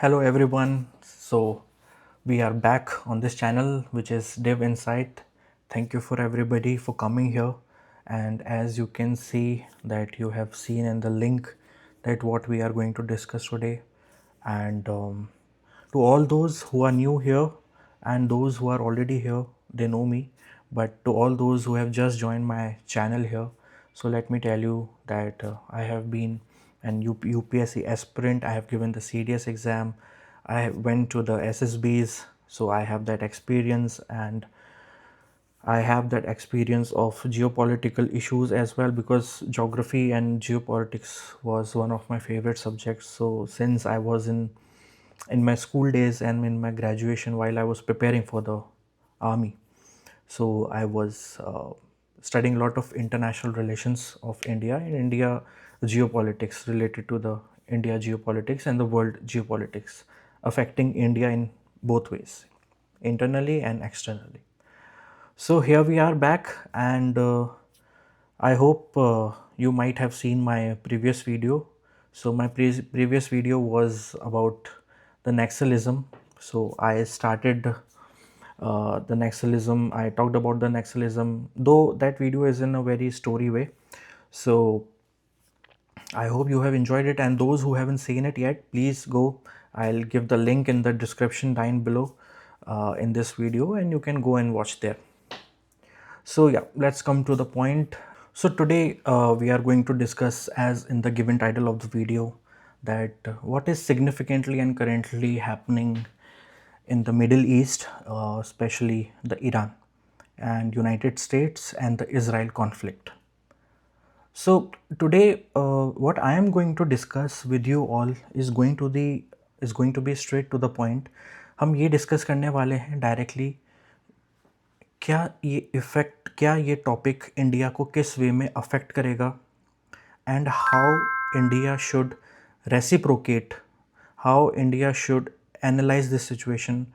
Hello everyone. So we are back on this channel which is Dev Insight. Thank you for everybody for coming here. And as you can see that you have seen in the link that what we are going to discuss today. And to all those who are new here and those who are already here, they know me. But to all those who have just joined my channel here, so let me tell you that I have been an UPSC aspirant. I have given the CDS exam. I went to the SSBs, so I have that experience, and I have that experience of geopolitical issues as well, because geography and geopolitics was one of my favorite subjects. So since I was in my school days and in my graduation, while I was preparing for the army, so I was studying a lot of international relations of India and India geopolitics, related to the India geopolitics and the world geopolitics affecting India in both ways, internally and externally. So here we are back, and I hope you might have seen my previous video. So my previous video was about the Naxalism. So I started the Naxalism. I talked about the Naxalism, though that video is in a very story way. So I hope you have enjoyed it, and those who haven't seen it yet, please go. I'll give the link in the description down below in this video, and you can go and watch there. So yeah, let's come to the point. So today we are going to discuss, as in the given title of the video, that what is significantly and currently happening in the Middle East, especially the Iran and United States and the Israel conflict. So today, what I am going to discuss with you all is going to be straight to the point. हम ये discuss करने वाले हैं directly, क्या ये topic India को किस वे में अफेक्ट करेगा, and how India should reciprocate, how India should analyse this situation,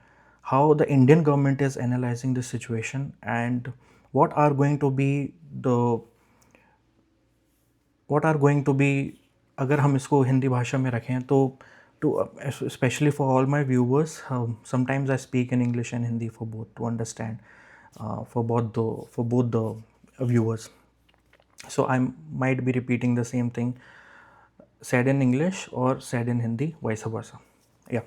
how the Indian government is analyzing this situation, and what are going to be the अगर हम इसको हिंदी भाषा में रखें तो to especially for all my viewers, sometimes I speak in English and Hindi for both, to understand for both the viewers. So I might be repeating the same thing said in English or said in Hindi, vice versa. Yeah.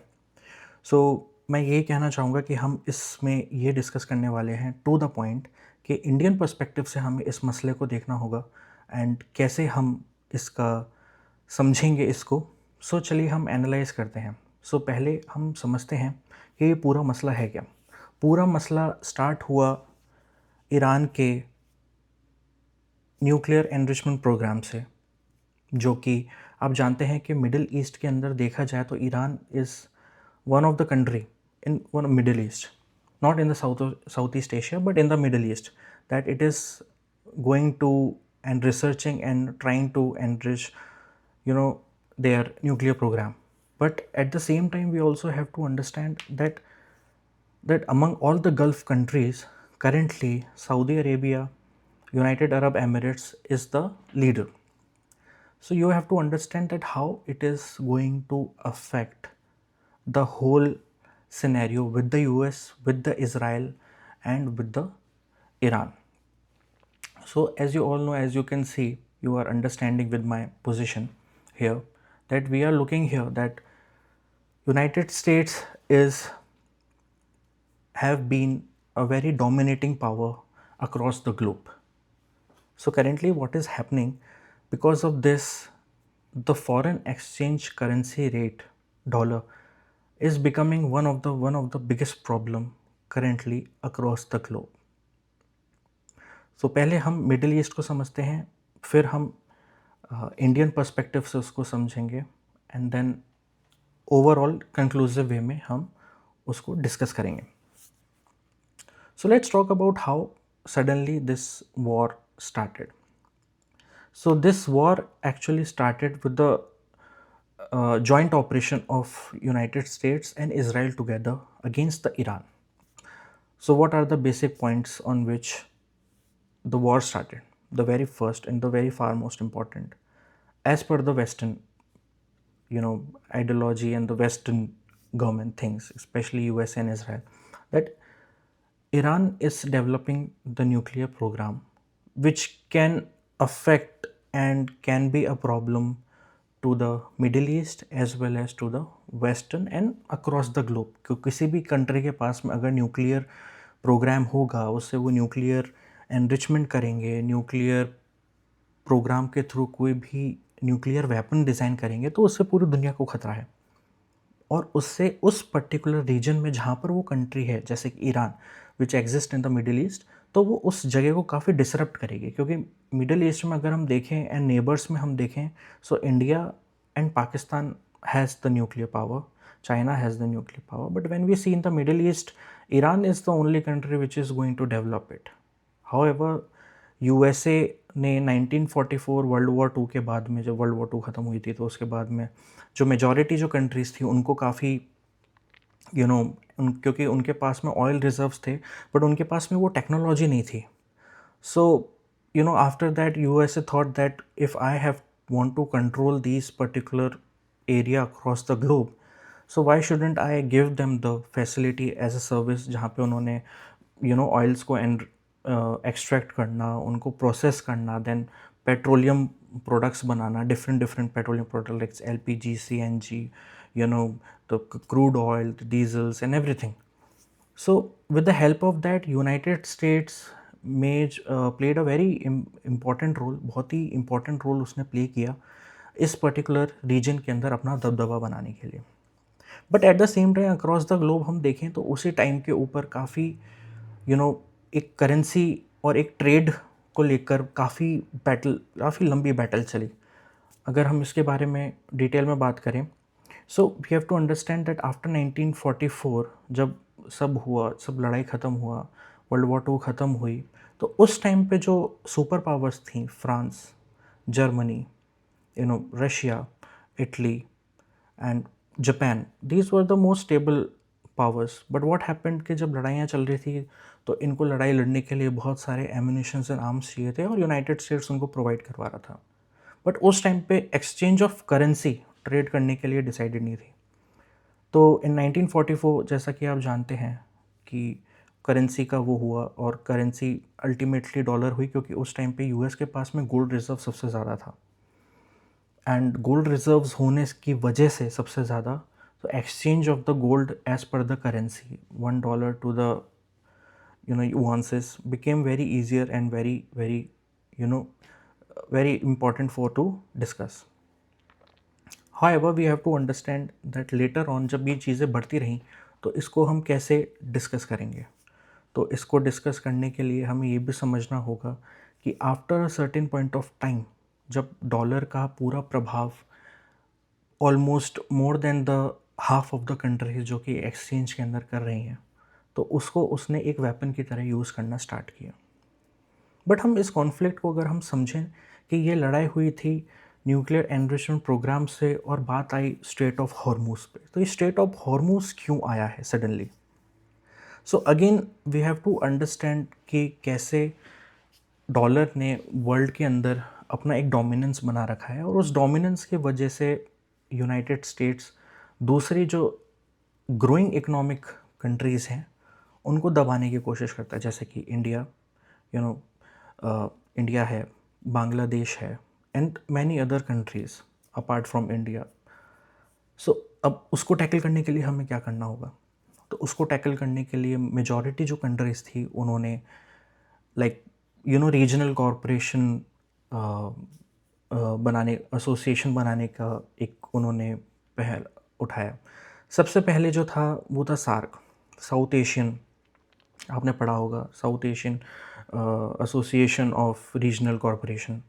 So मैं ये कहना चाहूँगा कि हम इसमें ये discuss करने वाले हैं टू द पॉइंट कि इंडियन पर्सपेक्टिव से हमें इस मसले को देखना होगा, एंड कैसे हम इसका समझेंगे इसको. सो चलिए हम एनालाइज करते हैं. सो पहले हम समझते हैं कि ये पूरा मसला है क्या. पूरा मसला स्टार्ट हुआ ईरान के न्यूक्लियर एनरिचमेंट प्रोग्राम से, जो कि आप जानते हैं कि मिडिल ईस्ट के अंदर देखा जाए तो Iran is one of the country in one Middle East, not in the Southeast Asia, but in the Middle East, that it is going to and researching and trying to enrich, their nuclear program. But at the same time, we also have to understand that among all the Gulf countries, currently Saudi Arabia, United Arab Emirates is the leader. So you have to understand that how it is going to affect the whole scenario with the US, with the Israel, and with the Iran. So as you all know, as you can see, you are understanding with my position here, that we are looking here that United States have been a very dominating power across the globe. So currently what is happening, because of this, the foreign exchange currency rate, dollar, is becoming one of the biggest problem currently across the globe. So पहले हम middle east को समझते हैं, फिर हम Indian perspective से उसको समझेंगे, एंड देन ओवरऑल कंक्लूसिव वे में हम उसको डिस्कस करेंगे. So let's talk about how suddenly this war started. So this war actually started with the joint operation of United States and Israel together against the Iran. So what are the basic points on which the war started? The very first and the very far most important, as per the Western, ideology and the Western government thinks, especially USA and Israel, that Iran is developing the nuclear program, which can affect and can be a problem to the Middle East as well as to the Western and across the globe. क्योंकि किसी भी country के पास में अगर nuclear programme होगा, उससे वो nuclear enrichment करेंगे, न्यूक्लियर प्रोग्राम के थ्रू कोई भी न्यूक्लियर वेपन डिज़ाइन करेंगे, तो उससे पूरी दुनिया को खतरा है। और उससे उस पर्टिकुलर रीजन में जहाँ पर वो कंट्री है, जैसे कि Iran which exist in the Middle east, तो वो उस जगह को काफ़ी डिसरप्ट करेगी। क्योंकि मिडिल ईस्ट में अगर हम देखें एंड नेबर्स में हम देखें, so India and Pakistan has the nuclear power, China has the nuclear power, but when we see in the Middle East, Iran is the only country which is going to develop it. However USA ने 1944 world war to के बाद में, जब world war to ख़त्म हुई थी, तो उसके बाद में जो मेजॉरिटी जो कंट्रीज़ थी उनको काफ़ी क्योंकि उनके पास में ऑयल रिजर्व्स थे, बट उनके पास में वो टेक्नोलॉजी नहीं थी। So after that USA thought that if I have want to control this particular area across the globe, so why shouldn't I give them the facility as a service, जहाँ पे उन्होंने oils को extract करना, उनको process करना, then petroleum products बनाना, different different petroleum product like LPG, CNG, the crude oil, the diesels and everything. So with the help of that, United States played a very important role, बहुत ही important role उसने play किया इस particular reason के अंदर अपना दबदबा बनाने के लिए। But at the same time across the globe हम देखें तो उसी टाइम के ऊपर काफ़ी एक करेंसी और एक ट्रेड को लेकर काफ़ी लंबी बैटल चली। अगर हम इसके बारे में डिटेल में बात करें, so we have to understand that after 1944 जब सब लड़ाई ख़त्म हुआ, वर्ल्ड वॉर टू ख़त्म हुई, तो उस टाइम पे जो सुपर पावर्स थी, France, Germany, Russia, Italy and Japan, these were the most stable powers. But what happened कि जब लड़ाइयाँ चल रही थी तो इनको लड़ाई लड़ने के लिए बहुत सारे एम्यूनिशंस एंड आर्म्स चाहिए थे और यूनाइटेड स्टेट्स उनको प्रोवाइड करवा रहा था। बट उस टाइम पे एक्सचेंज ऑफ करेंसी ट्रेड करने के लिए डिसाइडेड नहीं थी। तो इन 1944 जैसा कि आप जानते हैं कि करेंसी का वो हुआ और करेंसी अल्टीमेटली डॉलर हुई, क्योंकि उस टाइम पे यूएस के पास में गोल्ड रिजर्व सबसे ज़्यादा था एंड गोल्ड रिजर्व्स होने की वजह से सबसे ज़्यादा, तो exchange of the gold as per the currency $1 to the nuances became very easier and very important for to discuss. However, we have to understand that later on जब ये चीज़ें बढ़ती रहीं तो इसको हम कैसे डिस्कस करेंगे। तो इसको डिस्कस करने के लिए हमें ये भी समझना होगा कि after a certain point of time जब डॉलर का पूरा प्रभाव almost more than the half of the countries जो कि एक्सचेंज के अंदर कर रही हैं, तो उसको उसने एक वेपन की तरह यूज़ करना स्टार्ट किया। बट हम इस कॉन्फ्लिक्ट को अगर हम समझें कि ये लड़ाई हुई थी न्यूक्लियर एनरिचमेंट प्रोग्राम से और बात आई स्ट्रेट ऑफ हॉर्मूज पे, तो ये स्ट्रेट ऑफ हॉर्मूज क्यों आया है suddenly. So again we have to understand कि कैसे डॉलर ने वर्ल्ड के अंदर अपना एक डोमिनेंस बना रखा है और उस डोमिनेंस की वजह से यूनाइटेड स्टेट्स दूसरी जो ग्रोइंग इकोनॉमिक कंट्रीज़ हैं उनको दबाने की कोशिश करता है, जैसे कि इंडिया, इंडिया है, बांग्लादेश है and many other countries apart from India. So अब उसको टैकल करने के लिए हमें क्या करना होगा, तो उसको टैकल करने के लिए मेजॉरिटी जो कंट्रीज़ थी उन्होंने रीजनल कॉरपोरेशन एसोसिएशन बनाने का एक उन्होंने पहल उठाया। सबसे पहले जो था वो था सार्क, साउथ एशियन, आपने पढ़ा होगा, South Asian association of regional Corporation.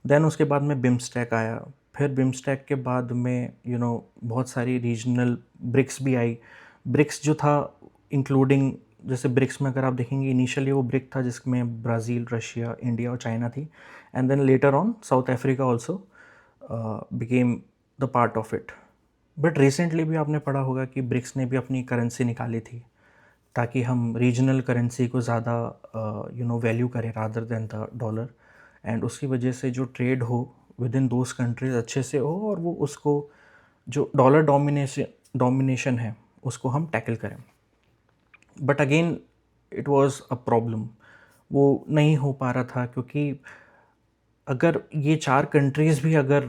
Then उसके बाद में बिम्स्टेक आया, फिर बिम्स्टेक के बाद में बहुत सारी रीजनल ब्रिक्स भी आई। ब्रिक्स जो था इंक्लूडिंग, जैसे ब्रिक्स में अगर आप देखेंगे इनिशियली वो ब्रिक था जिसमें ब्राज़ील, रशिया, इंडिया और चाइना थी, and then later on South Africa also became the part of it. But recently भी आपने पढ़ा होगा कि ब्रिक्स ने भी अपनी करेंसी निकाली थी ताकि हम रीजनल करेंसी को ज़्यादा वैल्यू करें rather than the dollar, and उसकी वजह से जो ट्रेड हो विद इन दोज कंट्रीज अच्छे से हो और वो उसको जो डॉलर डोमिनेशन है उसको हम टैकल करें. But again it was a problem. वो नहीं हो पा रहा था क्योंकि अगर ये 4 कंट्रीज़ भी अगर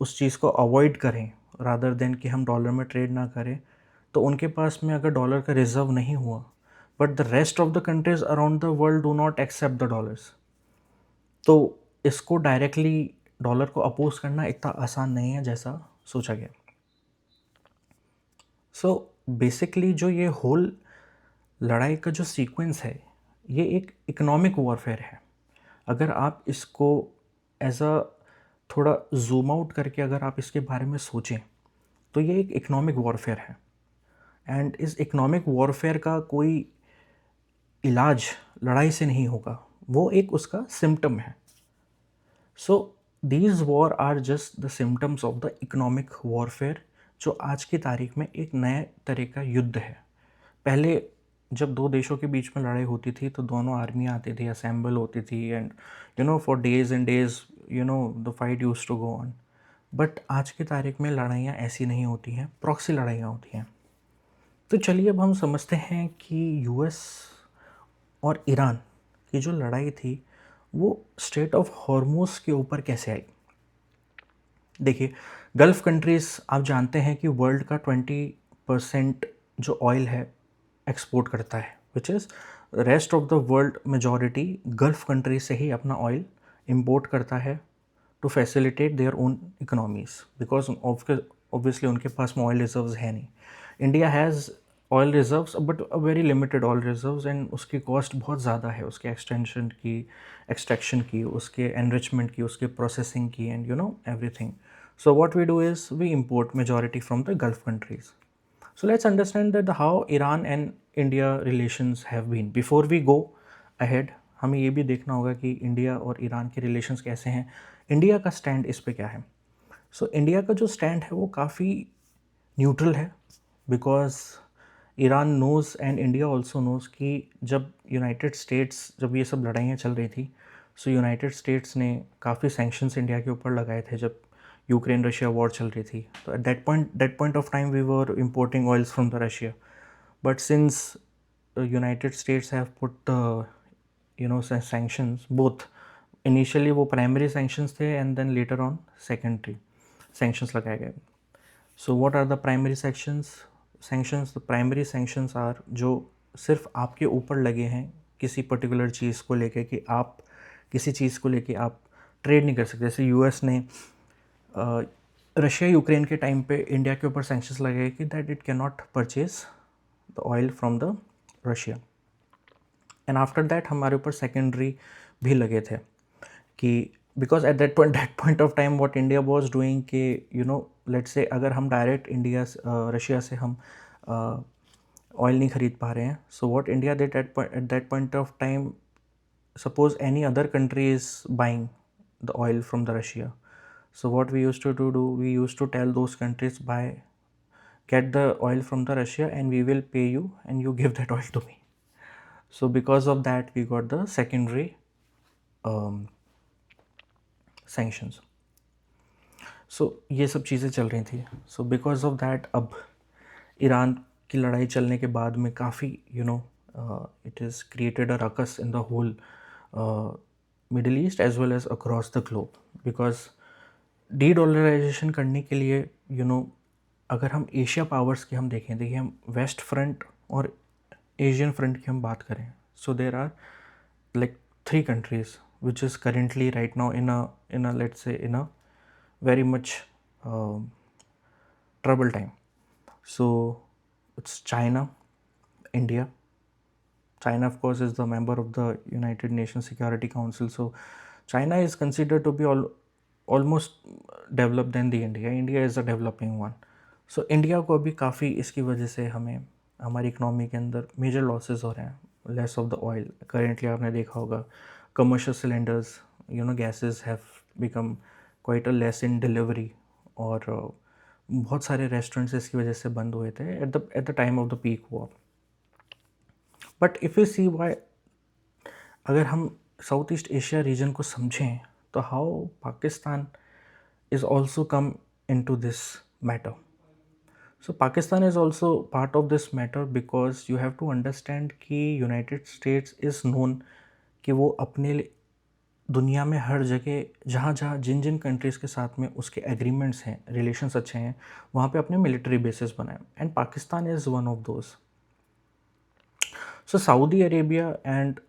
उस चीज़ को अवॉइड करें रादर देन कि हम डॉलर में ट्रेड ना करें, तो उनके पास में अगर डॉलर का रिज़र्व नहीं हुआ, but the rest of the countries around the world do not accept the dollars, तो इसको डायरेक्टली डॉलर को अपोज करना इतना आसान नहीं है जैसा सोचा गया. सो बेसिकली जो ये होल लड़ाई का जो सीक्वेंस है, ये एक इकोनॉमिक वॉरफेयर है. अगर आप इसको एज अ थोड़ा जूम आउट करके अगर आप इसके बारे में सोचें, तो ये एक इकोनॉमिक वॉरफेयर है. एंड इस इकोनॉमिक वॉरफेयर का कोई इलाज लड़ाई से नहीं होगा, वो एक उसका सिम्टम है. So these war are just the symptoms of the economic warfare, जो आज की तारीख में एक नए तरह का युद्ध है. पहले जब दो देशों के बीच में लड़ाई होती थी तो दोनों आर्मियाँ आती थी, असेंबल होती थी, and for days and days the fight use to go on. But आज की तारीख में लड़ाइयाँ ऐसी नहीं होती हैं, प्रॉक्सी लड़ाइयाँ होती हैं. तो चलिए अब हम समझते हैं कि यूएस और ईरान की जो लड़ाई थी वो स्ट्रेट ऑफ हॉर्मोज के ऊपर कैसे आई. देखिए, गल्फ़ कंट्रीज़ आप जानते हैं कि वर्ल्ड का 20% जो ऑयल है एक्सपोर्ट करता है, which is rest of the world majority gulf country से ही अपना ऑयल इंपोर्ट करता है to facilitate their own economies, because obviously उनके पास में ऑयल रिजर्व्स है नहीं. India has oil reserves but a very limited oil reserves, and उसकी कॉस्ट बहुत ज़्यादा है, उसके एक्सटेंशन की, एक्सट्रैक्शन की, उसके एनरिचमेंट की, उसके प्रोसेसिंग की, and everything. So what we do is we import majority from the Gulf countries. So let's understand that how Iran and India relations have been. Before we go ahead, हमें ये भी देखना होगा कि India और Iran के relations कैसे हैं, इंडिया का स्टैंड इस पे क्या है. सो इंडिया का जो स्टैंड है वो काफ़ी न्यूट्रल है, because Iran knows and India also knows कि जब यूनाइटेड स्टेट्स, जब ये सब लड़ाइयाँ चल रही थी, सो यूनाइटेड स्टेट्स ने काफ़ी सैंक्शंस इंडिया के ऊपर लगाए थे जब यूक्रेन रशिया वॉर चल रही थी. तो at that point of time we were importing oils from the Russia. But since United States have put sanctions, both initially वो प्राइमरी सैंक्शंस थे and then later on secondary sanctions लगाए गए. So what are the primary sanctions? The primary sanctions are जो सिर्फ आपके ऊपर लगे हैं किसी पर्टिकुलर चीज़ को लेके, कि आप किसी चीज़ को लेके आप ट्रेड नहीं कर सकते. जैसे यूएस ने रशिया यूक्रेन के टाइम पे इंडिया के ऊपर सैंक्शंस लगाए कि that it can not purchase the oil from the Russia. And after that हमारे ऊपर सेकेंडरी भी लगे थे कि because at that point of time what India was doing कि लेट्स से अगर हम डायरेक्ट रशिया से हम ऑयल नहीं खरीद पा रहे हैं, so what India did at that point of time, suppose any other country is buying the oil from the Russia, so what we used to do, we used to tell those countries, get the oil from the Russia and we will pay you and you give that oil to me. So because of that we got the secondary sanctions. So ये सब चीज़ें चल रही थी. So because of that अब Iran की लड़ाई चलने के बाद में काफ़ी it has created a ruckus in the whole Middle East as well as across the globe, because dedollarisation करने के लिए अगर हम एशिया पावर्स की हम देखें, देखिए हम वेस्ट फ्रंट और एशियन फ्रंट की हम बात करें, so there are like 3 countries which is currently right now in a let's say in a very much trouble time. So it's China, India. China of course is the member of the United Nations Security Council, so China is considered to be almost developed than the India. India is a developing one. So India को अभी काफ़ी इसकी वजह से हमें हमारी economy के अंदर मेजर लॉसेस हो रहे हैं. Less of the oil currently आपने देखा होगा, commercial cylinders gases have become quite a less in delivery, और बहुत सारे रेस्टोरेंट्स इसकी वजह से बंद हुए थे at the time of the peak war. But if you see why, अगर हम साउथ ईस्ट एशिया रीजन को समझें तो how Pakistan is also come into this matter. So Pakistan is also part of this matter because you have to understand कि United States is known कि वो अपने दुनिया में हर जगह जहाँ जहाँ जिन जिन कंट्रीज़ के साथ में उसके एग्रीमेंट्स हैं, रिलेशंस अच्छे हैं, वहाँ पे अपने मिलिट्री बेसिस बनाए, and Pakistan is one of those. So Saudi Arabia and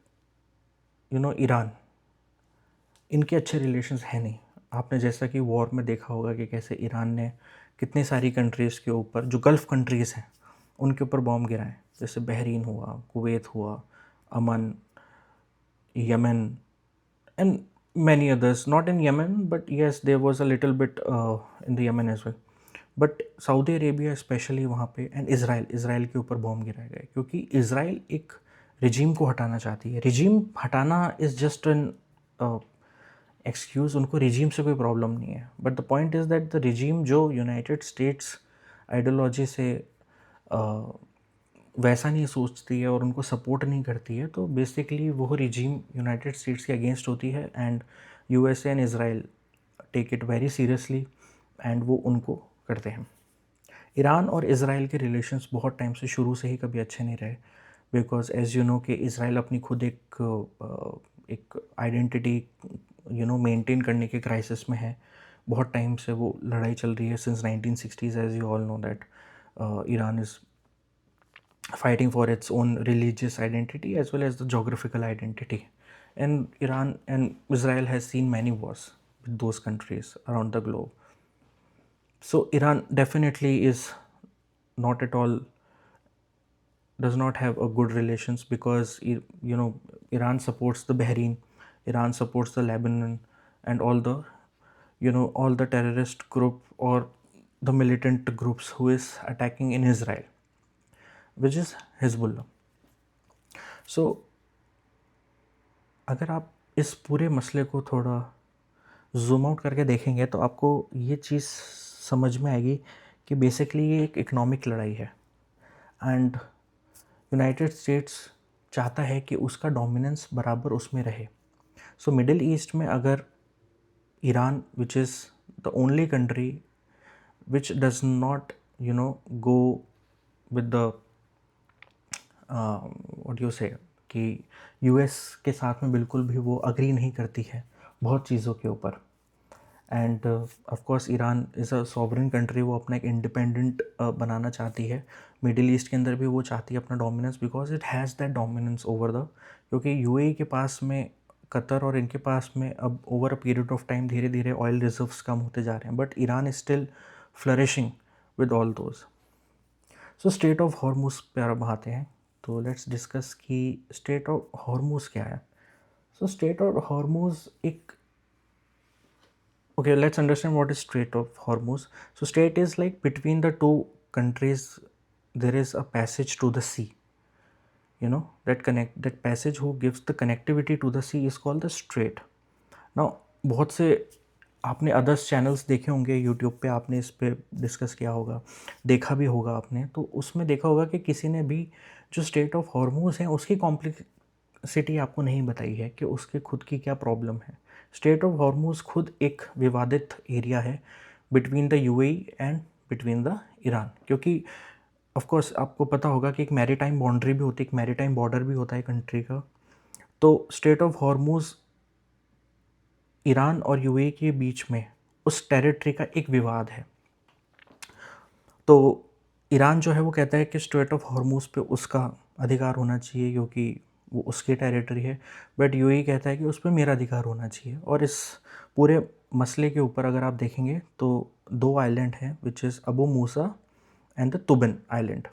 Iran, इनके अच्छे रिलेशंस हैं नहीं. आपने जैसा कि वॉर में देखा होगा कि कैसे ईरान ने कितनी सारी कंट्रीज़ के ऊपर, जो गल्फ़ कंट्रीज़ हैं, उनके ऊपर बॉम्ब गिराए, जैसे बहरीन हुआ, कुवैत हुआ, अमन, Yemen, and many others, not in Yemen, but yes, there was a little bit in the Yemen as well. But Saudi Arabia specially वहाँ पे, एंड इसराइल के ऊपर बॉम्ब गिराए गए क्योंकि इसराइल एक रिजीम को हटाना चाहती है. रिजीम हटाना इज़ जस्ट एन एक्सक्यूज़, उनको रिजीम से कोई प्रॉब्लम नहीं है, but the point is that the regime जो यूनाइटेड स्टेट्स आइडियोलॉजी से वैसा नहीं सोचती है और उनको सपोर्ट नहीं करती है, तो बेसिकली वो रिजीम यूनाइटेड स्टेट्स के अगेंस्ट होती है, and USA and Israel take it very seriously, and वो उनको करते हैं. ईरान और इसराइल के रिलेशंस बहुत टाइम से शुरू से ही कभी अच्छे नहीं रहे, बिकॉज एज यू नो कि इसराइल अपनी खुद एक आइडेंटिटी मेंटेन करने के क्राइसिस में है. बहुत टाइम से वो लड़ाई चल रही है, since 1960s, as you all know that Iran is fighting for its own religious identity as well as the geographical identity. And Iran and Israel has seen many wars with those countries around the globe. So Iran definitely is not at all, does not have a good relations, because Iran supports the Bahrain, Iran supports the Lebanon, and all the all the terrorist group or the militant groups who is attacking in Israel, which is Hezbollah. So अगर आप इस पूरे मसले को थोड़ा zoom out करके देखेंगे तो आपको ये चीज़ समझ में आएगी कि बेसिकली ये एक इकोनॉमिक लड़ाई है, एंड यूनाइटेड स्टेट्स चाहता है कि उसका डोमिनेंस बराबर उसमें रहे. सो मिडिल ईस्ट में अगर Iran, which is the only country which does not go with the what you से कि यूएस के साथ में बिल्कुल भी वो अग्री नहीं करती है बहुत चीज़ों के ऊपर, end of course Iran is a sovereign country, वो अपना एक इंडिपेंडेंट बनाना चाहती है. मिडिल ईस्ट के अंदर भी वो चाहती है अपना dominance, because it has that dominance over the, क्योंकि यूएई के पास में, कतर और इनके पास में अब over a period of time धीरे धीरे ऑयल रिजर्व्स कम होते जा रहे हैं, but Iran is still flourishing with all those. So straight of Hormuz पर अब आते हैं, तो लेट्स डिस्कस कि स्ट्रेट ऑफ हॉर्मुज क्या है. सो स्ट्रेट ऑफ हॉर्मुज एक, okay, let's understand what is Strait of Hormuz. So strait is like between the two countries there is a passage to the sea, that passage who gives the connectivity to the sea is called the strait. Now बहुत से आपने others channels देखे होंगे YouTube पे, आपने इस पे discuss किया होगा, देखा भी होगा आपने, तो उसमें देखा होगा कि किसी ने भी जो स्ट्रेट ऑफ हॉर्मूज है उसकी कॉम्प्लेक्सिटी आपको नहीं बताई है कि उसके खुद की क्या प्रॉब्लम है. स्ट्रेट ऑफ हॉर्मूज खुद एक विवादित एरिया है between the UAE and between the Iran, क्योंकि ऑफ कोर्स आपको पता होगा कि एक मैरीटाइम बाउंड्री भी होती है, एक मैरीटाइम बॉर्डर भी होता है कंट्री का. तो स्ट्रेट ऑफ हॉर्मूज ईरान और यूएई के बीच में उस टेरिटरी का एक विवाद है. तो ईरान जो है वो कहता है कि स्ट्रेट ऑफ हॉर्मूज पे उसका अधिकार होना चाहिए क्योंकि वो उसकी टेरिटरी है, बट यूएई कहता है कि उस पर मेरा अधिकार होना चाहिए. और इस पूरे मसले के ऊपर अगर आप देखेंगे तो दो आइलैंड हैं, which is Abu Musa and the तुबिन आइलैंड.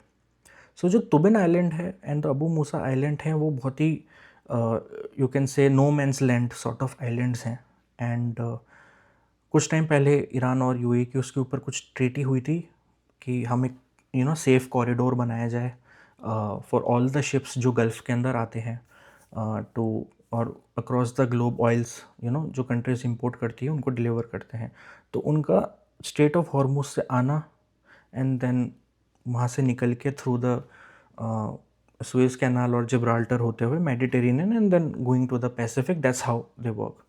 सो जो तुबिन आइलैंड है and the Abu Musa island है वो बहुत ही you can say no man's land sort of islands हैं. एंड कुछ टाइम पहले ईरान और यूएई की उसके ऊपर कुछ ट्रीटी हुई थी कि हम एक सेफ़ कॉरिडोर बनाया जाए फॉर ऑल द शिप्स जो गल्फ़ के अंदर आते हैं टू और अक्रॉस द ग्लोब ऑयल्स जो कंट्रीज़ इंपोर्ट करती है उनको डिलीवर करते हैं. तो उनका स्ट्रेट ऑफ हॉर्मुज से आना एंड देन वहाँ से निकल के थ्रू द सुएज़ कैनाल और जिब्राल्टर होते हुए Mediterranean and then going to the Pacific, that's how they work.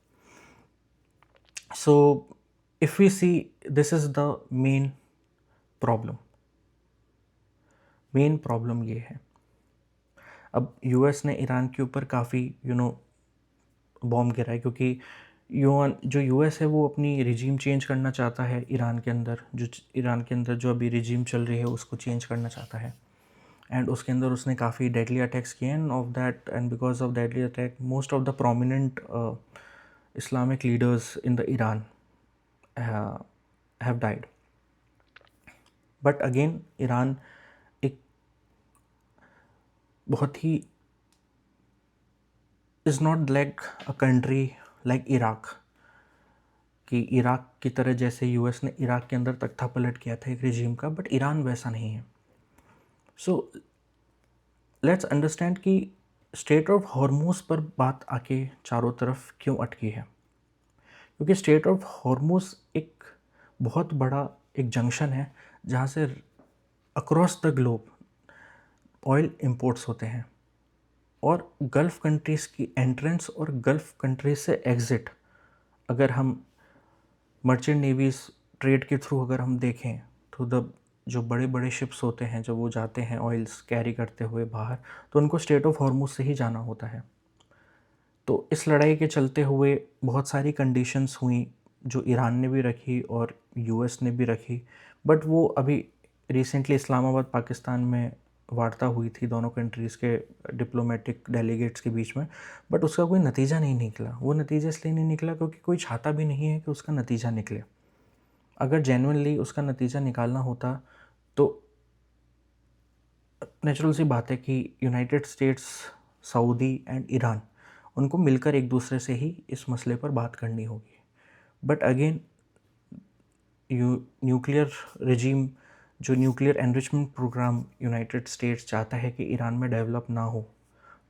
So if we see, this is the main problem. Main problem ये है। अब यूएस ने ईरान के ऊपर काफ़ी बॉम्ब गिराए, क्योंकि जो यूएस है वो अपनी रिजीम चेंज करना चाहता है ईरान के अंदर। ईरान के अंदर जो अभी रिजीम चल रही है उसको चेंज करना चाहता है, एंड उसके अंदर उसने काफ़ी डेडली अटैक्स किए and because of deadly attack most of the prominent Islamic leaders in the Iran have died. But again Iran एक बहुत he is not like a country like Iraq, कि इराक की तरह जैसे यूएस ने Iraq के अंदर तख्ता पलट किया था एक रिजीम का, बट ईरान वैसा नहीं है। सो लेट्स अंडरस्टैंड कि स्ट्रेट ऑफ हॉर्मूज पर बात आके चारों तरफ क्यों अटकी है। क्योंकि स्ट्रेट ऑफ हॉर्मूज एक बहुत बड़ा एक जंक्शन है जहाँ से across the globe oil imports होते हैं, और गल्फ़ कंट्रीज़ की एंट्रेंस और गल्फ़ कंट्रीज से एग्ज़िट, अगर हम मर्चेंट नेवीज़ ट्रेड के थ्रू अगर हम देखें तो जो बड़े बड़े शिप्स होते हैं जब वो जाते हैं ऑयल्स कैरी करते हुए बाहर, तो उनको स्ट्रेट ऑफ हॉर्मूज से ही जाना होता है। तो इस लड़ाई के चलते हुए बहुत सारी कंडीशंस हुई जो ईरान ने भी रखी और यूएस ने भी रखी, बट वो अभी रिसेंटली इस्लामाबाद पाकिस्तान में वार्ता हुई थी दोनों कंट्रीज़ के डिप्लोमेटिक डेलीगेट्स के बीच में, बट उसका कोई नतीजा नहीं निकला। वो नतीजा इसलिए नहीं निकला क्योंकि कोई चाहता भी नहीं है कि उसका नतीजा निकले। अगर जेन्युइनली उसका नतीजा निकालना होता तो नेचुरल सी बात है कि United states, Saudi and Iran, उनको मिलकर एक दूसरे से ही इस मसले पर बात करनी होगी। बट अगेन न्यूक्लियर रिजीम, जो nuclear enrichment program United States चाहता है कि ईरान में डेवलप ना हो,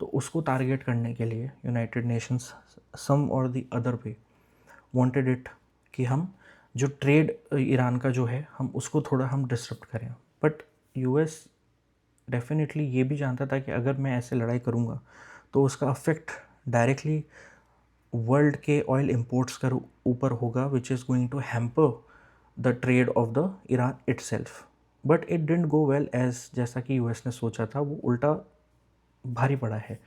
तो उसको टारगेट करने के लिए United Nations some or the other way wanted it कि हम जो ट्रेड ईरान का जो है हम उसको थोड़ा हम डिसरप्ट करें। बट यूएस डेफिनेटली ये भी जानता था कि अगर मैं ऐसे लड़ाई करूँगा तो उसका अफेक्ट डायरेक्टली वर्ल्ड के ऑयल इंपोर्ट्स का ऊपर होगा, which is going to hamper the trade of the Iran itself. But it didn't go well as जैसा कि यूएस ने सोचा था, वो उल्टा भारी पड़ा है।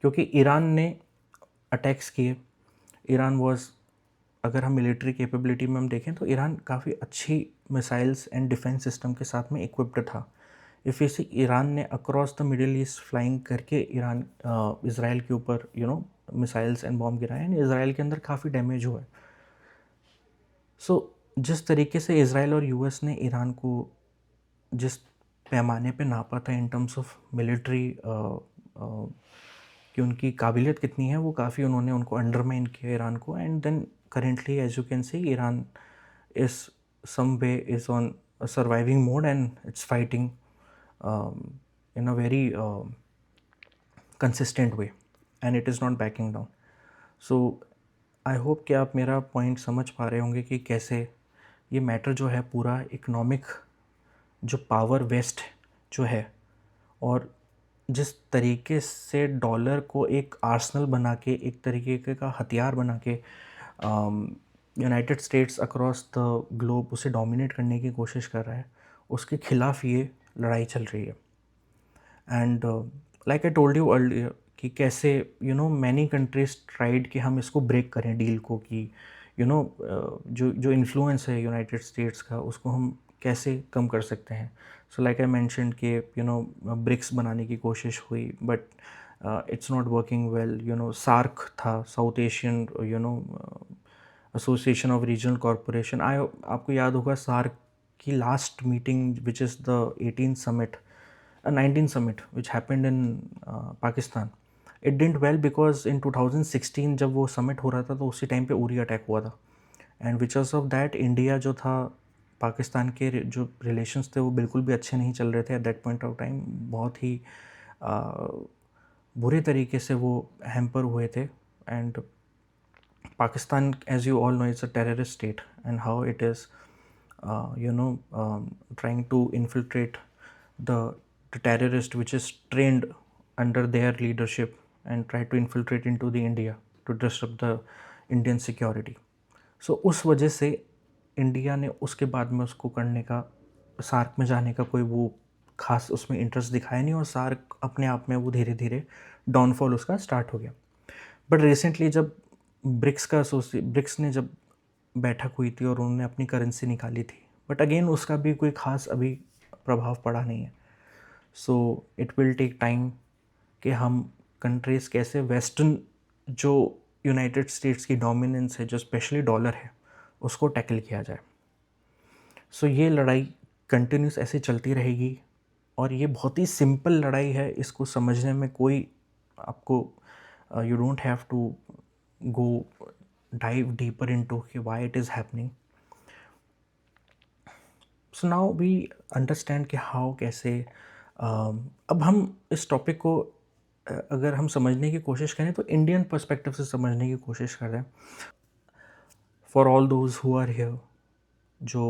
क्योंकि ईरान ने अटैक्स किए, ईरान वॉज, अगर हम मिलिट्री कैपेबिलिटी में हम देखें तो ईरान काफ़ी अच्छी मिसाइल्स एंड डिफेंस सिस्टम के साथ में इक्विप्ड था। इफ़ यू सी, ईरान ने across the Middle east flying करके ईरान इसराइल के ऊपर मिसाइल्स एंड बॉम्ब गिराए एंड इसराइल के अंदर काफ़ी डैमेज हुआ है। सो जिस तरीके से इसराइल और यूएस ने ईरान को जिस पैमाने पे नापा था इन टर्म्स ऑफ मिलिट्री कि उनकी काबिलियत कितनी है, वो काफ़ी उन्होंने उनको अंडरमाइन किया ईरान को। And then currently as you can see, Iran is some way is on surviving mode and it's fighting in a very consistent way and it is not backing down. So I hope कि आप मेरा point समझ पा रहे होंगे कि कैसे ये मैटर जो है पूरा इकोनॉमिक, जो पावर वेस्ट जो है, और जिस तरीके से डॉलर को एक आर्सनल बना के, एक तरीके का हथियार बना के United states across the globe उसे डोमिनेट करने की कोशिश कर रहा है, उसके खिलाफ ये लड़ाई चल रही है। And like I told you earlier कि कैसे मैनी कंट्रीज ट्राइड कि हम इसको ब्रेक करें डील को, कि जो इन्फ्लुएंस है यूनाइटेड स्टेट्स का उसको हम कैसे कम कर सकते हैं। सो लाइक आई मैंशनड कि ब्रिक्स बनाने की कोशिश हुई, but it's not working well. SAARC था, South Asian association of regional corporation. आपको याद होगा सार्क की last meeting which is the 18th summit, 19th summit which happened in Pakistan. It didn't well because in 2016 जब वो summit हो रहा था तो उसी टाइम पे उरी अटैक हुआ था, and because of that India जो था, पाकिस्तान के जो रिलेशंस थे वो बिल्कुल भी अच्छे नहीं चल रहे थे eight that point of time. बहुत ही बुरे तरीके से वो हैम्पर हुए थे। And Pakistan, as you all know, is a terrorist state, and how it is trying to infiltrate the terrorist which is trained under their leadership and try to infiltrate into the India to disrupt the Indian security. So उस वजह से India ने उसके बाद में उसको करने का, सार्क में जाने का कोई वो खास उसमें इंटरेस्ट दिखाया नहीं, और सार्क अपने आप में वो धीरे धीरे डाउनफॉल उसका स्टार्ट हो गया। बट रिसेंटली जब ब्रिक्स ने जब बैठक हुई थी और उन्होंने अपनी करेंसी निकाली थी, बट अगेन उसका भी कोई ख़ास अभी प्रभाव पड़ा नहीं है। So it will take time कि हम कंट्रीज़ कैसे वेस्टर्न जो यूनाइटेड स्टेट्स की डोमिनेंस है, जो स्पेशली डॉलर है, उसको टैकल किया जाए। सो ये लड़ाई कंटिन्यूस ऐसे चलती रहेगी, और ये बहुत ही सिंपल लड़ाई है, इसको समझने में कोई आपको you don't have to go dive deeper into why it is happening. So now we understand कि how कैसे अब हम इस टॉपिक को अगर हम समझने की कोशिश करें तो इंडियन पर्सपेक्टिव से समझने की कोशिश कर रहे हैं। For all those who are here जो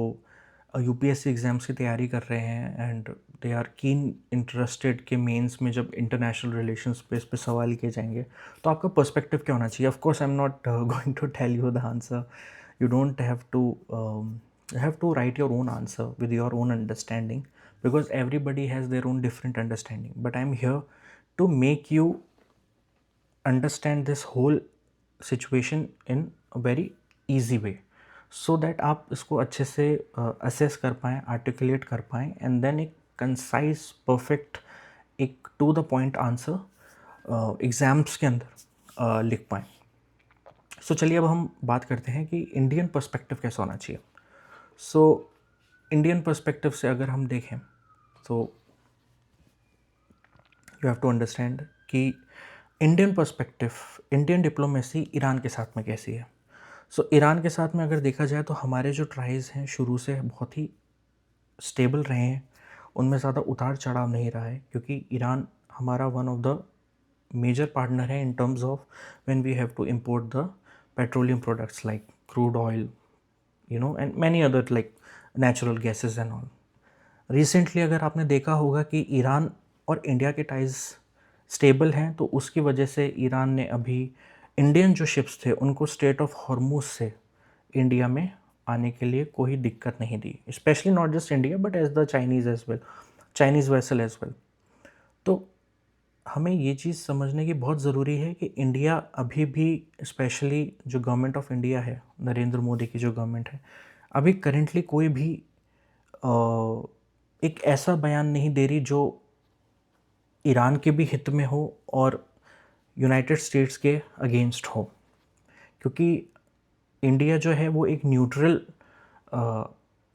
यूपीएससी एग्ज़ाम्स की तैयारी कर रहे हैं and they are keen interested कि मेंस में जब इंटरनेशनल रिलेशंस पे इस पे सवाल किए जाएंगे तो आपका पर्सपेक्टिव क्या होना चाहिए। Of course I am not going to tell you the answer, you don't have to write your own answer with your own understanding, because everybody has their own different understanding, but I'm here to make you understand this whole situation in a very easy way, so that आप इसको अच्छे से assess कर पाएँ, articulate कर पाएँ, and then एक concise perfect एक to the point answer exams के अंदर लिख पाएँ। सो चलिए अब हम बात करते हैं कि इंडियन पर्सपेक्टिव कैसा होना चाहिए। सो इंडियन पर्सपेक्टिव से अगर हम देखें तो यू हैव टू अंडरस्टैंड कि Indian perspective, Indian diplomacy Iran के साथ में कैसी है। सो ईरान के साथ में अगर देखा जाए तो हमारे जो ट्राइज हैं शुरू से बहुत ही स्टेबल रहे हैं, उनमें ज़्यादा उतार चढ़ाव नहीं रहा है, क्योंकि ईरान हमारा one of the major partner है in terms of when we have to import the petroleum products like crude oil, you know, and many other like natural gases and all. Recently अगर आपने देखा होगा कि Iran और India के ties stable हैं, तो उसकी वजह से ईरान ने अभी इंडियन जो शिप्स थे उनको स्ट्रेट ऑफ हॉर्मुज से इंडिया में आने के लिए कोई दिक्कत नहीं दी, specially not just India but as the Chinese as well, Chinese vessel as well. तो हमें ये चीज़ समझने की बहुत ज़रूरी है कि इंडिया अभी भी, स्पेशली जो गवर्नमेंट ऑफ इंडिया है, नरेंद्र मोदी की जो गवर्नमेंट है, अभी करेंटली कोई भी एक ऐसा बयान नहीं दे रही जो ईरान के भी हित में हो और यूनाइटेड स्टेट्स के अगेंस्ट हो, क्योंकि इंडिया जो है वो एक न्यूट्रल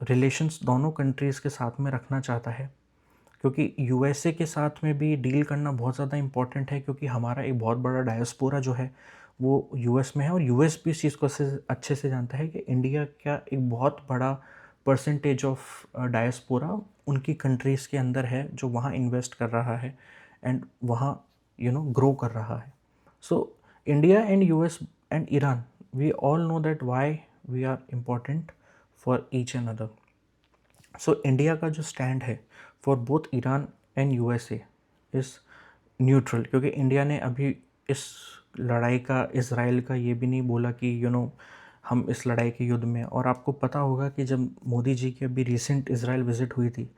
रिलेशंस दोनों कंट्रीज़ के साथ में रखना चाहता है, क्योंकि यूएसए के साथ में भी डील करना बहुत ज़्यादा इम्पॉर्टेंट है, क्योंकि हमारा एक बहुत बड़ा डायस्पोरा जो है वो यूएस में है, और यूएस भी इस चीज़ को अच्छे से जानता है कि इंडिया का एक बहुत बड़ा परसेंटेज ऑफ डायस्पोरा उनकी कंट्रीज़ के अंदर है, जो वहाँ इन्वेस्ट कर रहा है एंड वहाँ ग्रो कर रहा है। So India and US and Iran, we all know that why we are important for each and other. So India का जो स्टैंड है for both Iran and USA is neutral, क्योंकि इंडिया ने अभी इस लड़ाई का, इसराइल का, ये भी नहीं बोला कि हम इस लड़ाई के युद्ध में। और आपको पता होगा कि जब मोदी जी की अभी रिसेंट इसराइल विज़िट हुई थी,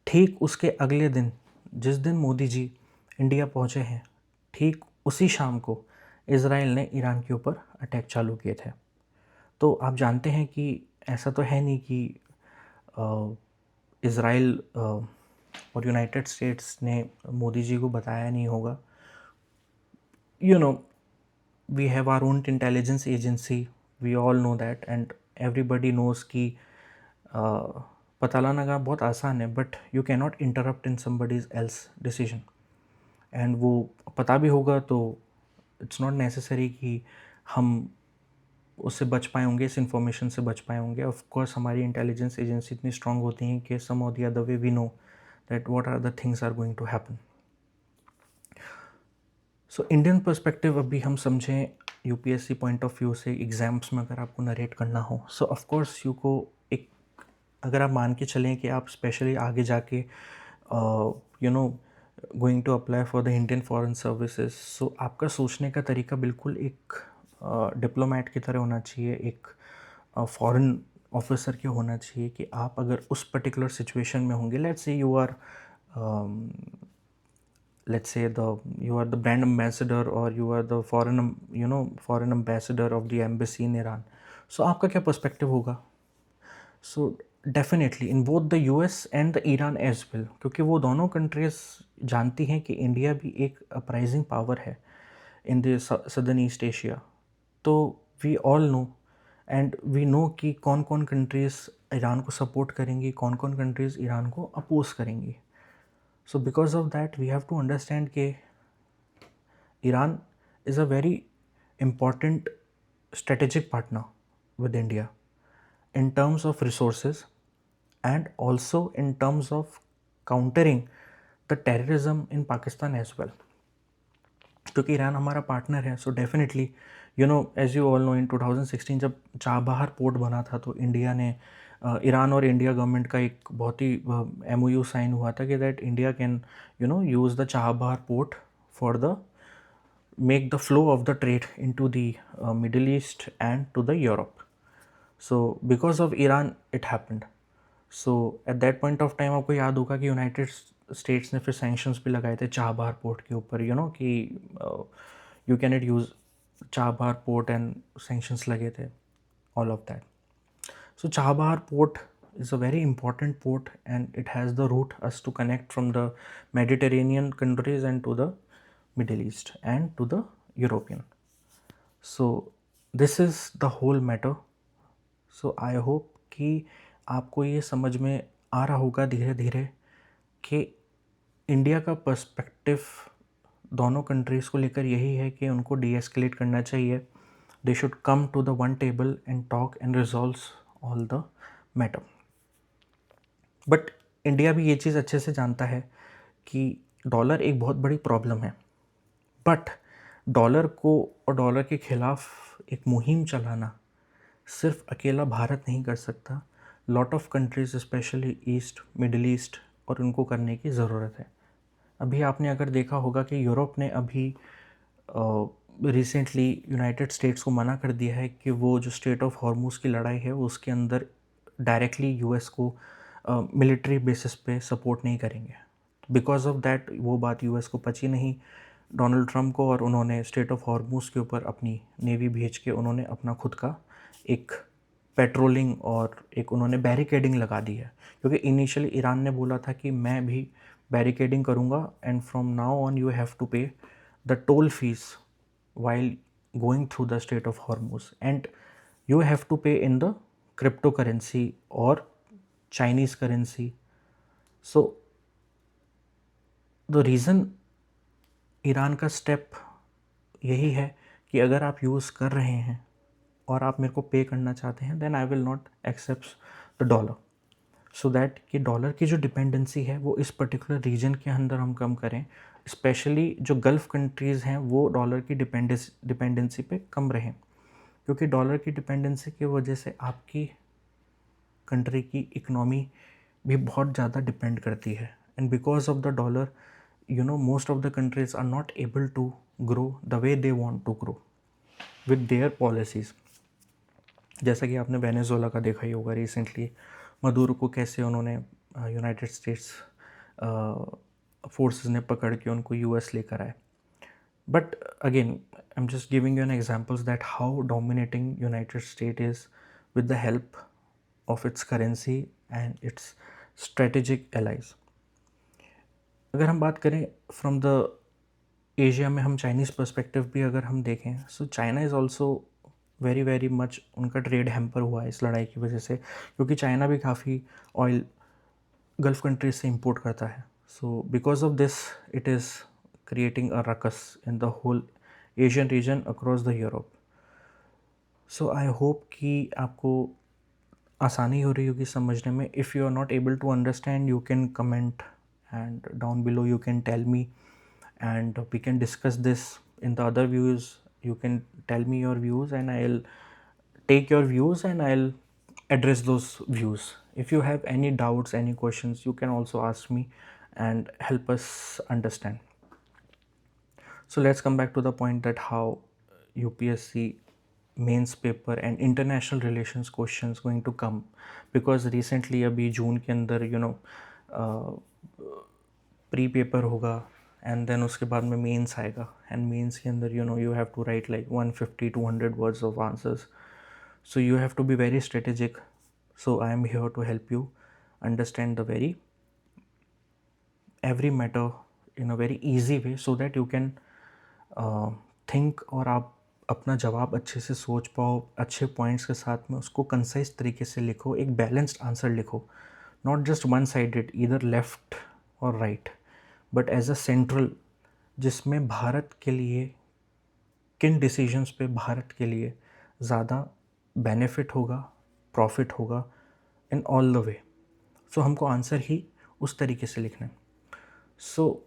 ठीक उसके अगले दिन, जिस दिन मोदी जी इंडिया पहुँचे हैं, ठीक उसी शाम को इसराइल ने ईरान के ऊपर अटैक चालू किए थे। तो आप जानते हैं कि ऐसा तो है नहीं कि इसराइल और यूनाइटेड स्टेट्स ने मोदी जी को बताया नहीं होगा। We have our own intelligence agency, we all know that, and everybody knows कि पता लगाना बहुत आसान है, but you can not interrupt in somebody's else decision. And वो पता भी होगा तो इट्स नॉट नेसेसरी कि हम उससे बच पाए होंगे, इस इंफॉर्मेशन से बच पाए होंगे। ऑफ कोर्स हमारी इंटेलिजेंस एजेंसी इतनी स्ट्रांग होती हैं कि some or the other way we know that what are the things are going to happen. So Indian perspective अभी हम समझें यूपीएससी पॉइंट ऑफ व्यू से, एग्ज़ाम्स में अगर आपको नरेट करना हो, सो ऑफ कोर्स यू को एक, अगर आप मान के चलें कि आप स्पेशली आगे जाके going to apply for the Indian foreign services, so आपका सोचने का तरीका बिल्कुल एक डिप्लोमेट की तरह होना चाहिए, एक फॉरेन ऑफिसर के होना चाहिए, कि आप अगर उस पर्टिकुलर सिचुएशन में होंगे, let's say you are let's say you are the brand ambassador or you are the foreign ambassador of the embassy in Iran. So आपका क्या perspective होगा? So definitely in both the US and the Iran as well, क्योंकि वो दोनों countries जानती हैं कि India भी एक अपराइजिंग पावर है in the southern East Asia. तो we all know and we know कि कौन कौन कंट्रीज़ ईरान को सपोर्ट करेंगी, कौन कौन कंट्रीज़ ईरान को अपोज करेंगी. So because of that we have to understand कि Iran is a very important strategic partner with India in terms of resources and also in terms of countering the terrorism in Pakistan as well. क्योंकि Iran हमारा partner है, so definitely as you all know in 2016 जब Chabahar port बना था तो India ने Iran और India government का एक बहुत ही MOU साइन हुआ था कि that India can use the Chabahar port for the make the flow of the trade into the Middle East and to the Europe. So because of Iran it happened. So at that point of time आपको याद होगा कि United states ने फिर sanctions भी लगाए थे Chabahar port के ऊपर, कि you can not use Chabahar port and sanctions लगे थे, all of that. So Chabahar port is a very important port and it has the route us to connect from the Mediterranean countries and to the Middle East and to the European. So this is the whole matter. So I hope कि आपको ये समझ में आ रहा होगा धीरे धीरे कि इंडिया का पर्सपेक्टिव दोनों कंट्रीज़ को लेकर यही है कि उनको डीएस्केलेट करना चाहिए. They should come to the one table and talk and resolve all the matter. But India भी ये चीज़ अच्छे से जानता है कि डॉलर एक बहुत बड़ी प्रॉब्लम है. बट डॉलर को और डॉलर के ख़िलाफ़ एक मुहिम चलाना सिर्फ अकेला भारत नहीं कर सकता. Lot of countries specially east middle east और उनको करने की ज़रूरत है. अभी आपने अगर देखा होगा कि यूरोप ने अभी रिसेंटली यूनाइटेड स्टेट्स को मना कर दिया है कि वो जो स्टेट ऑफ हॉर्मूज़ की लड़ाई है उसके अंदर डायरेक्टली यूएस को मिलिट्री बेसिस पे सपोर्ट नहीं करेंगे. बिकॉज ऑफ दैट वो बात यूएस को पची नहीं डोनाल्ड ट्रंप को, और उन्होंने स्टेट ऑफ हॉर्मूज़ के ऊपर अपनी नेवी भेज के उन्होंने अपना खुद का एक पेट्रोलिंग और एक उन्होंने बैरिकेडिंग लगा दी है. क्योंकि इनिशियली ईरान ने बोला था कि मैं भी बैरिकेडिंग करूँगा and from now on you have to pay the toll fee while going through the Strait of Hormuz, and you have to pay in the cryptocurrency or Chinese currency. So the reason Iran का step यही है कि अगर आप use कर रहे हैं और आप मेरे को पे करना चाहते हैं then I will not accept the dollar, so that कि डॉलर की जो डिपेंडेंसी है वो इस पर्टिकुलर रीजन के अंदर हम कम करें. स्पेशली जो गल्फ़ कंट्रीज़ हैं वो डॉलर की डिपेंडेंसी पे कम रहें, क्योंकि डॉलर की डिपेंडेंसी की वजह से आपकी कंट्री की इकनॉमी भी बहुत ज़्यादा डिपेंड करती है. And because of the dollar most of the countries are not able to grow the way they want to grow with their policies. जैसा कि आपने वेनेजुएला का देखा ही होगा रिसेंटली, मदुरो को कैसे उन्होंने यूनाइटेड स्टेट्स फोर्सेस ने पकड़ के उनको यूएस लेकर आए. But again I am just giving you an examples that how dominating United State is with the help of its currency and its strategic allies. अगर हम बात करें फ्रॉम द एशिया में, हम चाइनीज़ पर्सपेक्टिव भी अगर हम देखें, so China is also very very much उनका ट्रेड हैम्पर हुआ है इस लड़ाई की वजह से, क्योंकि चाइना भी काफ़ी ऑयल गल्फ़ कंट्रीज से इंपोर्ट करता है. So because of this it is creating a ruckus in the whole Asian region across the Europe. So I hope कि आपको आसानी हो रही होगी समझने में. If you are not able to understand you can comment and down below you can tell me and we can discuss this in the other views. You can tell me your views and I'll take your views and I'll address those views. If you have any doubts, any questions, you can also ask me and help us understand. So let's come back to the point that how UPSC mains paper and international relations questions going to come, because recently अभी जून के अंदर pre paper होगा and then उसके बाद में mains आएगा and mains के अंदर you have to write like 150-200 words of answers. So you have to be very strategic. So I am here to help you understand the every matter in a very easy way so that you can think और आप अपना जवाब अच्छे से सोच पाओ, अच्छे points के साथ में उसको कंसाइज तरीके से लिखो, एक बैलेंस्ड आंसर लिखो, not just one sided either left और right, but as a central जिसमें भारत के लिए किन डिसीजंस पे भारत के लिए ज़्यादा बेनिफिट होगा, प्रॉफिट होगा इन ऑल द वे. सो हमको आंसर ही उस तरीके से लिखना है. So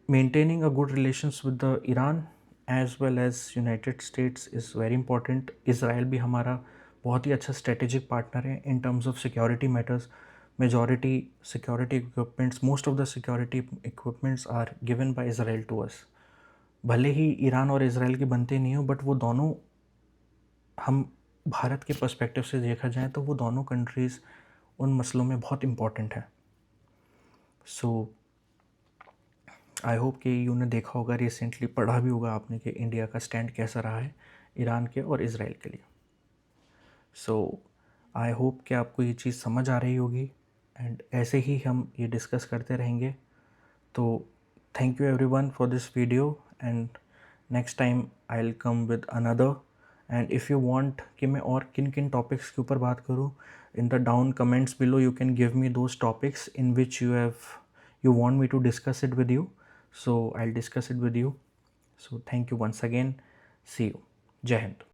maintaining a good relations with the Iran as well as United States is very important. Israel भी हमारा बहुत ही अच्छा स्ट्रेटेजिक पार्टनर है in terms of security matters. Majority security equipments, most of the security equipments are given by Israel to us. भले ही Iran और Israel के बनते नहीं हो, बट वो दोनों, हम भारत के पर्सपेक्टिव से देखा जाए तो वो दोनों कंट्रीज़ उन मसलों में बहुत इम्पॉर्टेंट है. सो आई होप कि यूने देखा होगा, रिसेंटली पढ़ा भी होगा आपने कि इंडिया का स्टैंड कैसा रहा है ईरान के और इसराइल के लिए. सो आई होप कि आपको ये चीज़ समझ आ रही होगी एंड ऐसे ही हम ये डिस्कस करते रहेंगे. तो thank you everyone for this video and next time I will come with another. And if you want कि मैं और किन किन टॉपिक्स के ऊपर बात करूँ, in the down comments below you can give me those topics in which you want me to discuss it with you. So I'll discuss it with you. So thank you once again. See you. Jai Hind.